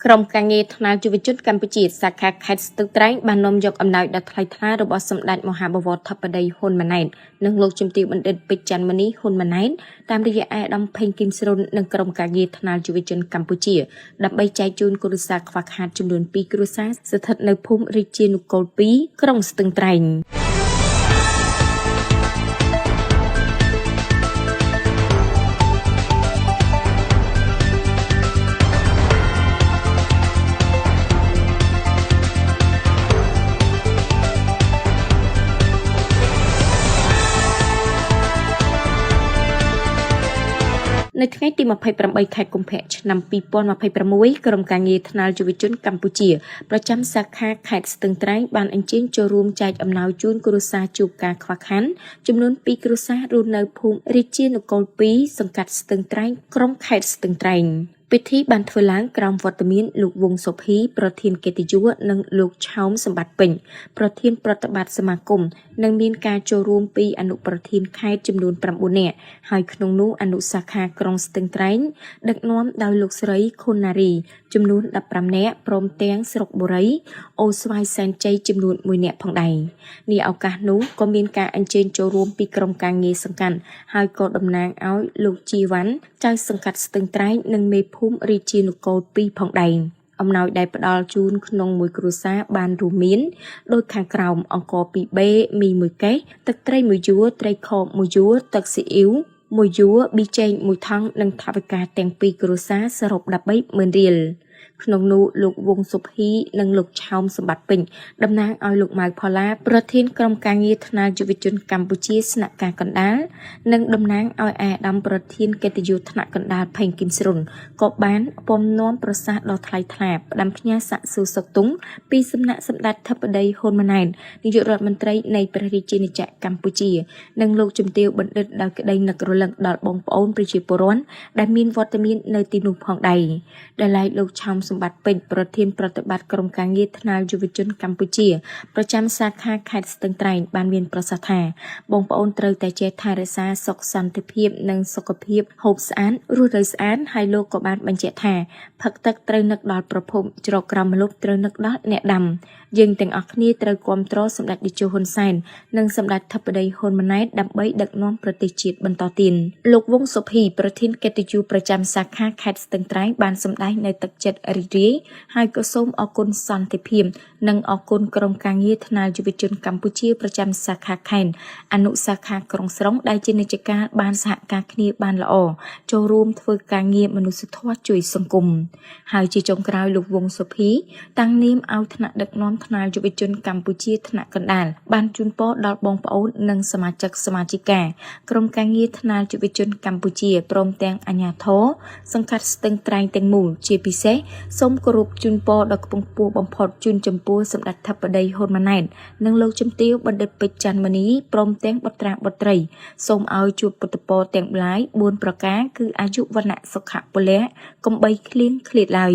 ក្រុមការងារថ្នាក់យុវជនកម្ពុជាសាខាខេត្តស្ទឹងត្រែងបាននាំយកអំណោយដ៏ថ្លៃថ្លារបស់សម្ដេចមហាបវរធិបតីហ៊ុនម៉ាណែតនិងលោកជំទាវបណ្ឌិតពេជ្រច័ន្ទមនីហ៊ុនម៉ាណែតតាមរយៈអាដាមផេងគឹមស្រុននិងក្រុមការងារថ្នាក់យុវជនកម្ពុជាដើម្បីចែកជូនគ្រួសារខ្វះខាតចំនួន2គ្រួសារស្ថិតនៅភូមិរាជានុគរ2ក្រុងស្ទឹងត្រែងនៅថ្ងៃទី28ខែកុម្ភៈឆ្នាំ2026ក្រុមការងារថ្នាក់យុវជនកម្ពុជាប្រចាំសាខាខេត្តស្ទឹងត្រែងបានអញ្ជើញចូលរួមចែកអំណោយជូនគ្រួសារជួបការខ្វះខាតចំនួន2គ្រួសាររស់នៅភូមិរាជានុគរ2សង្កាត់ស្ទឹងត្រែងក្រុងខេត្តស្ទឹងត្រែងពិធីបានធ្វើឡើងក្រោមវត្តមានលោកវង្សសុភីប្រធានកិត្តិយសនិងលោកឆោមសម្បត្តិពេញប្រធានប្រតិបត្តិសមាគមនិងមានការចូលរួមពីអនុប្រធានខេត្តចំនួន9នាក់ហើយក្នុងនោះអនុសាខាក្រុងស្ទឹងត្រែងដឹកនាំដោយលោកស្រីខុនណារីចំនួន15នាក់ព្រមទាំងស្រុកបុរីអូស្វាយសែនជ័យចំនួន1នាក់ផងដែរនេះឱកាសនោះក៏មានការអញ្ជើញចូលរួមពីក្រុមការងារសង្កាត់ហើយក៏តំណាងឲ្យលោកជីវ៉ាន់ចៅសង្កាត់ស្ទឹងត្រែងនិងមេភូមិរាជានុគរ2ផងដែរអំណោយដែលផ្ដល់ជូនក្នុងមួយគ្រួសារបានរួមមានដូចខាងក្រោមអង្គរ2បេមី1កេសទឹកត្រី1យួរត្រីខ1យួរទឹកស៊ីអ៊ីវ1យួរប៊ីចេង1ថង់និងថវិកាទាំង2គ្រួសារសរុប130,000រៀលក្នុងនោះលោកវង្សសុភីនិងលោកឆោមសម្បត្តិពេញតំណាងឲ្យលោកម៉ៅផល្លាប្រធានក្រុមការងារថ្នាក់យុវជនកម្ពុជាស្នាក់ការកណ្ដាលនិងតំណាងឲ្យអាដាមប្រធានកិត្តិយសថ្នាក់កណ្ដាលផេងគឹមស្រុនក៏បានពំនាំប្រសាសន៍ដ៏ថ្លៃថ្លាផ្ដាំផ្ញើសាកសួរសុខទុក្ខពីសំណាក់សម្ដេចធិបតីហ៊ុនម៉ាណែតនាយករដ្ឋមន្ត្រីនៃព្រះរាជាណាចក្រកម្ពុជានិងលោកជំទាវបណ្ឌិតដោយក្តីនឹករលឹកដល់បងប្អូនប្រជាពលរដ្ឋដែលមានវត្តមាននៅទីនោះផងដែរដែលឡែកលោកឆោមសម្បត្តិពេជ្រប្រធានប្រតិបត្តិក្រុមការងារថ្នាក់យុវជនកម្ពុជាប្រចាំសាខាខេត្តស្ទឹងត្រែងបានមានប្រសាសន៍ថាបងប្អូនត្រូវតែចេះថែរក្សាសុខសន្តិភាពនិងសុខភាពហូបស្អាតរស់នៅស្អាតហើយលោកក៏បានបញ្ជាក់ថាផឹកទឹកត្រូវនឹកដល់ប្រភពជ្រកក្រោមម្លប់ត្រូវនឹកដល់អ្នកដាំយើងទាំងអស់គ្នាត្រូវគាំទ្រសម្ដេចតេជោហ៊ុនសែននិងសម្ដេចធិបតីហ៊ុនម៉ាណែតដើម្បីដឹកនាំប្រទេសជាតិបន្តទៀតលោកវង្សសុភីប្រធានកិត្តិយសប្រចាំសាខាខេត្តស្ទឹងត្រែងបានសម្ដែងនៅទឹកចិត្តរីករាយហើយក៏សូមអរគុណសន្តិភាពនិងអរគុណក្រុមការងារថ្នាក់យុវជនកម្ពុជាប្រចាំសាខាខេត្តអនុសាខាក្រុងស្រុងដែលជានិច្ចការបានសហការគ្នាបានល្អចូលរួមធ្វើការងារមនុស្សធម៌ជួយសង្គមហើយជាចុងក្រោយលោកវង្សសុភីតាំងនាមឲ្យថ្នាក់ដឹកនាំថ្នាក់យុវជនកម្ពុជាថ្នាក់កណ្ដាលបានជូនពរដល់បងប្អូននិងសមាជិកសមាជិកាក្រុមការងារថ្នាក់យុវជនកម្ពុជាព្រមទាំងអាជ្ញាធរសង្កាត់ស្ទឹងត្រែងទាំងមូលជាពិសេសសូមគោរពជូនពរដល់ខ្ពង់ខ្ពស់បំផុតជូនចំពោះសម្ដេចធិបតីហ៊ុនម៉ាណែតនិងលោកជំទាវបណ្ឌិតពេជ្រច័ន្ទមនីព្រមទាំងបុត្រាបុត្រីសូមឲ្យជួបពុទ្ធពរទាំងឡាយ4ប្រការគឺអាយុវណ្ណៈសុខៈពលៈកំបីឃ្លៀងឃ្លាតឡើយ